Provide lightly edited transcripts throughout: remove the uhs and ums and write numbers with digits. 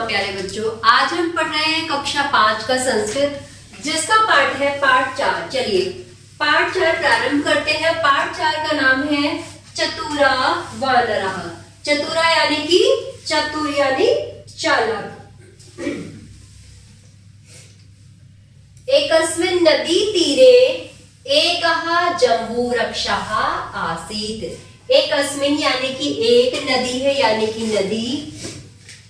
राम प्यारे बच्चों, आज हम पढ़ रहे हैं कक्षा 5 का संस्कृत, जिसका पाठ है पाठ 4। चलिए पाठ 4 प्रारंभ करते हैं। पाठ 4 का नाम है चतुरा वानरः। चतुरा यानी कि चतुर यानी चालाक। एकस्मिन् नदी तीरे एकः जम्बूवृक्षः आसीत्। एकस्मिन् यानी कि एक नदी है, यानी कि नदी,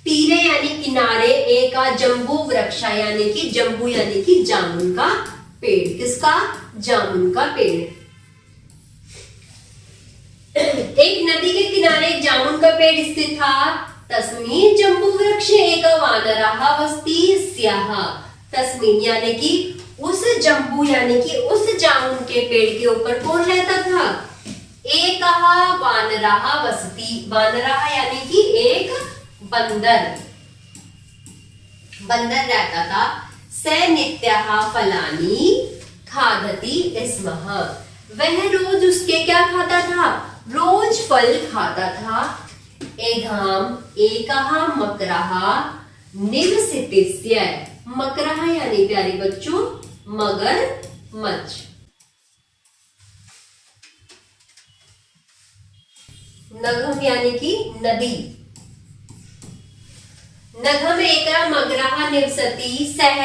तीरे यानी किनारे, एक जम्बू वृक्ष यानी कि जम्बू यानी कि जामुन का पेड़। किसका? जामुन का पेड़। एक नदी के किनारे एक जामुन का पेड़ स्थित था। तस्मिन् जम्बू वृक्ष एक वानरः वसति स्याः। तस्मिन् यानी कि उस जम्बू यानी कि उस जामुन के पेड़ के ऊपर कौन रहता था? एक वानरः वसति। वानरः यानी कि एक बंदर रहता था। स नित्यः फलानि खादति स्मः। वह रोज उसके क्या खाता था? रोज फल खाता था। एघाम एकः मकरः निवसितस्य। मकरः यानी प्यारे बच्चों मगरमच्छ। नघम यानी कि नदी। नघम एकः मकरः निवसति सः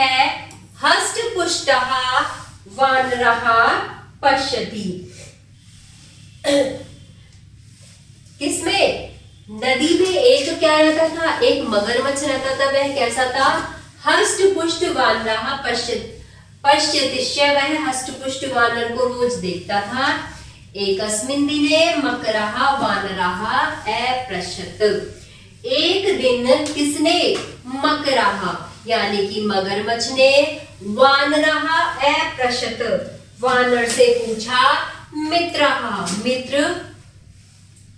हष्टपुष्टः वानरः पश्यति। किसमें? नदी में एक क्या रहता था? एक मगरमच्छ रहता था। वह कैसा था? हष्टपुष्ट वानरः पश्यति। वह हष्टपुष्ट वानर को रोज देखता था। एकस्मिन् दिने मकरः वानरः अपृच्छत्। एक दिन किसने? मकरः यानी कि मगरमच्छ ने वानरः अपृच्छत्, वानर से पूछा। मित्रः मित्र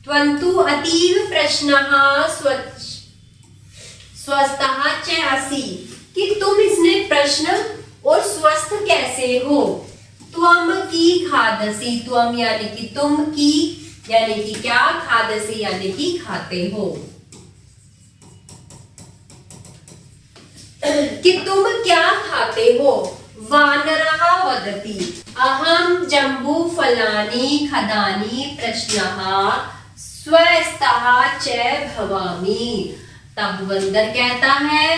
त्वन्तु अतीव प्रश्नः स्वस्थः च असि। कि तुम इसने प्रश्न और स्वस्थ कैसे हो? त्वम की खादसी। त्वम यानी कि तुम, की यानी कि क्या, खादसी यानी कि खाते हो। कि तुम क्या खाते हो? वानरः वदति अहं जम्बू फलानि खादानि प्रश्नः स्वस्थः च भवामि। तब बंदर कहता है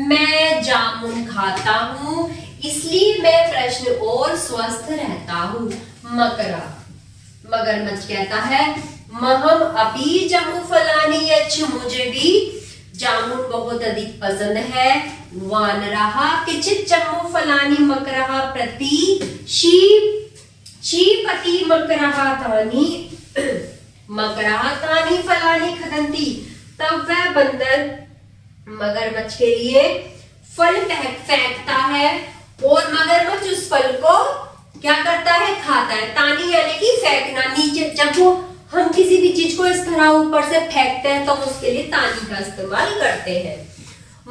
मैं जामुन खाता हूँ, इसलिए मैं प्रश्न और स्वस्थ रहता हूँ। मगरमच्छ कहता है महम अपि जम्बू फलानि यच्छ। मुझे भी जामुन बहुत अधिक पसंद है। वानरः किंचित् जम्बू फलानि मकरः प्रति क्षिपति। मकरः तानि फलानि खादन्ति। तब वह बंदर मगरमच्छ के लिए फल फेंकता है और मगरमच्छ उस फल को क्या करता है? खाता है। तानी यानी कि फेंकना, नीचे। जब वो हम किसी भी चीज को इस तरह ऊपर से फेंकते हैं तो उसके लिए तानी का इस्तेमाल करते हैं।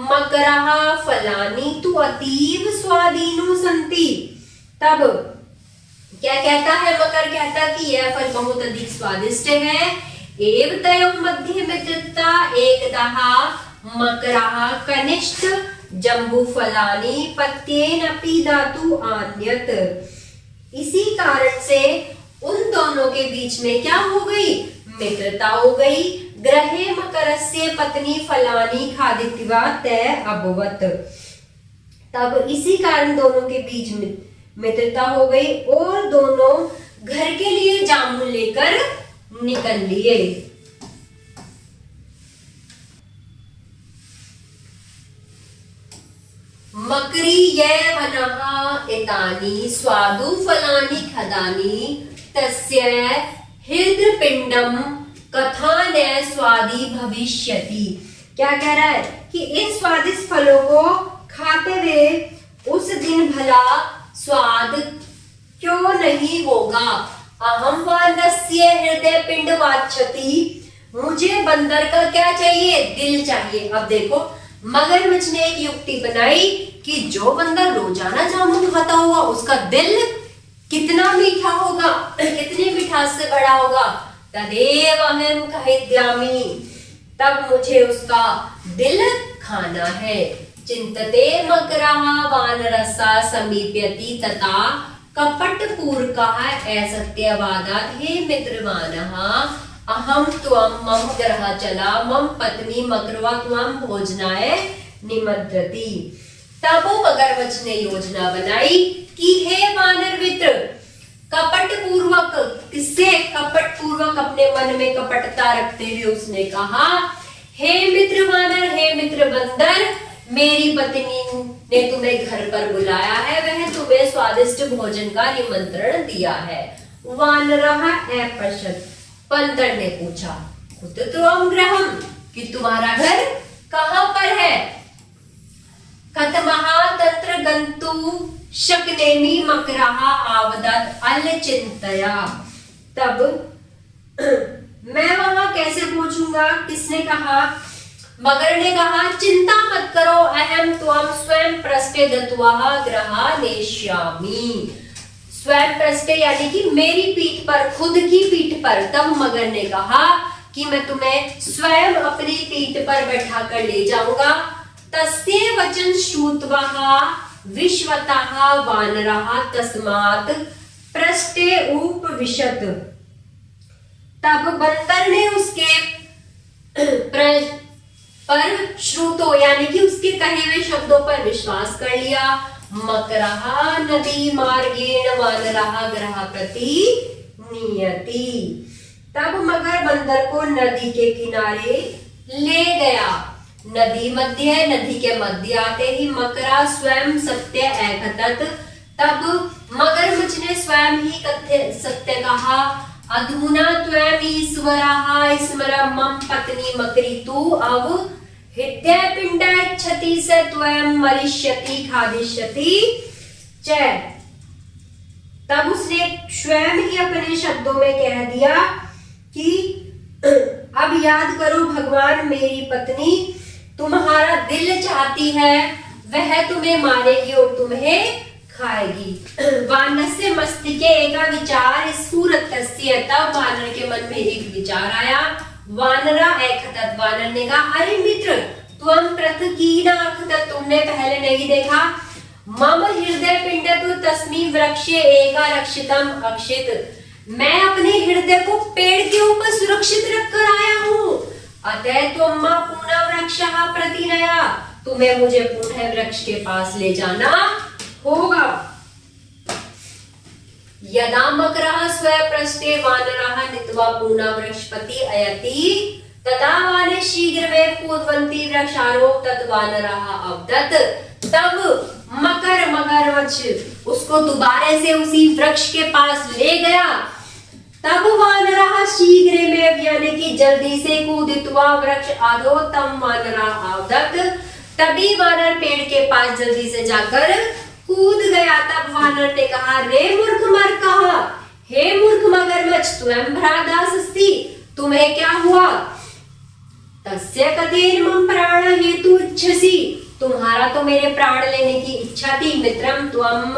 मकरः फलानि तु अतीव स्वादीनो सन्ति। तब क्या कहता है? मकर कहता कि यह फल बहुत अधिक स्वादिष्ट है। एव तयोः मध्ये मित्रता। एकदः मकरः कनिष्ठ जम्बू फलानि पत्येन अपि दातु आन्यत। इसी कारण से उन दोनों के बीच में क्या हो गई? मित्रता हो गई। गृहे मकरस्य पत्नी फलानि खादित्वा तय अभवत्। तब इसी कारण दोनों के बीच में मित्रता हो गई और दोनों घर के लिए जामुन लेकर निकल लिए। मकरी ये वनः एतानि स्वादु फलानि खादानि तस्य हृदपिंडम कथा न स्वादी भविष्यति। क्या कह रहा है? कि इन स्वादिष्ट फलों को खाते हुए उस दिन भला स्वाद क्यों नहीं होगा? अहम वानरस्य हृदय पिंड वाच्छति। मुझे बंदर का क्या चाहिए? दिल चाहिए। अब देखो मगरमच्छ ने एक युक्ति बनाई कि जो बंदर रोजाना जामुन खाता होगा उसका दिल कितना मीठा होगा, कितनी मिठास से भरा होगा। तदेव अहम खादिष्यामि। तब मुझे उसका दिल खाना है। चिंतते मकरः वानरस्य समीप्यति तथा कपटपूर्वकः असत्यवादात् हे मित्रवानः अहं त्वं मम गृहं चला मम पत्नी मकरवा त्वं भोजनाय निमंत्रति। तब मगरमच्छ ने योजना बनाई कि हे वानर मित्र, कपट पूर्वक, किससे? कपट पूर्वक अपने मन में कपटता रखते हुए उसने कहा, हे मित्र वानर, हे मित्र बंदर, मेरी पत्नी ने तुम्हें घर पर बुलाया है, वह तुम्हें स्वादिष्ट भोजन का निमंत्रण दिया है। वानरः अपृच्छत्, बंदर ने पूछा, कुत्र गृहम्, कि तुम्हारा घर कहां पर है? कथमः तत्र गन्तुं शक्नोमि मकरः आवदत् अलचिन्तया। तब मैं वहां कैसे पहुंचूंगा? किसने कहा? मगर ने कहा, चिंता मत करो, अहम त्वं स्वयं पृष्ठे दत्वा गृहं नेष्यामि। स्वयं पृष्ठे यानी कि मेरी पीठ पर, खुद की पीठ पर। तब मगर ने कहा कि मैं तुम्हें स्वयं अपनी पीठ पर बैठा कर ले जाऊंगा। तस्य वचन श्रुत्वा विश्वतः वानरः तस्मात् पृष्ठे उपविशत्। तब बंदर ने उसके पर श्रुतो यानी कि उसके कहे हुए शब्दों पर विश्वास कर लिया। मकरः नदी मार्गेण वानरः गृहं प्रति नियति। तब मगर बंदर को नदी के किनारे ले गया। नदी मध्य, नदी के मध्य आते ही मकरा स्वयं सत्य अकथयत्। तब मगरमच्छ ने स्वयं ही सत्य कहा, अधुना त्वं ईश्वरः स्मर मम पत्नी मकरी तु अब हृदयपिंड इच्छति स त्वं मरिष्यति खादिष्यति च। तब उसने स्वयं ही अपने शब्दों में कह दिया कि अब याद करो भगवान, मेरी पत्नी तुम्हारा दिल चाहती है, वह तुम्हें मारेगी और तुम्हें खाएगी। वानरस्य मस्तिष्के एक विचार स्फुरतस्य। तब वानर के मन में एक विचार आया। वानरा अकथयत्, वानर ने कहा, अरे मित्र, त्वं प्रथकीन अकथयत्, तुमने पहले नहीं देखा? मम हृदय पिंड तो तस्मिन् वृक्षे एका रक्षितम अक्षित। मैं अपने हृदय को पेड़ के ऊपर सुरक्षित रखकर आया हूँ। अतः त्वं मां पुनः वृक्षः प्रति नया, तुम्हें मुझे पुनः वृक्ष के पास ले जाना होगा। यदा मकरः स्वपृष्ठे वानरः नीत्वा पुनः वृक्षपति अयति तदा वानर शीघ्रमेव कूर्वन्ति वृक्षारोह तत् वानरः अवदत्। तब मगरमच्छ उसको दोबारा से उसी वृक्ष के पास ले गया। तब वानरः शीघ्रमेव यानी कि जल्दी से कूदित्वा वृक्ष आरोह तम वानरः अवदत्। तभी वानर पेड़ के पास जल्दी से जाकर कूद गया। तब वानर ने कहा, रे मूर्ख मरकः, हे मूर्ख मगरमच्छ, त्वं भ्रादासस्ति, तुम्हें क्या हुआ? तस्य कथेन मम प्राण हेतु इच्छसि, तुम्हारा तो मेरे प्राण लेने की इच्छा थी। मित्रम त्वं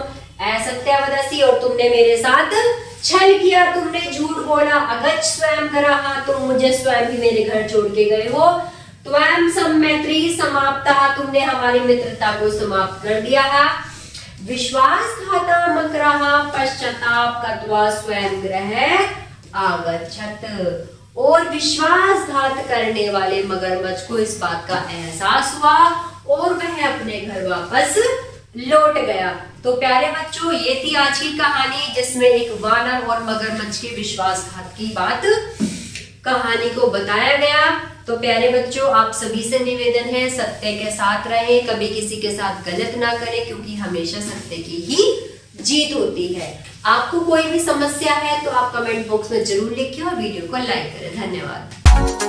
असत्यवदसि, और तुमने मेरे साथ छल किया, तुमने झूठ बोला। अगच्छ स्वयं गृहः, तुम मुझे स्वयं ही मेरे घर छोड़ के गए हो। त्वं सम्मैत्री समाप्तः, तुमने हमारी मित्रता को समाप्त कर दिया है। विश्वासघाता मकरः पश्चाताप कृत्वा स्वयं गृहम् आगच्छत्। और विश्वासघात करने वाले मगरमच्छ को इस बात का एहसास हुआ और वह अपने घर वापस लौट गया। तो प्यारे बच्चों, ये थी आज की कहानी जिसमें एक वानर और मगरमच्छ के विश्वासघात की बात कहानी को बताया गया। तो प्यारे बच्चों, आप सभी से निवेदन है, सत्य के साथ रहें, कभी किसी के साथ गलत ना करें, क्योंकि हमेशा सत्य की ही जीत होती है। आपको कोई भी समस्या है तो आप कमेंट बॉक्स में जरूर लिखिए और वीडियो को लाइक करें। धन्यवाद।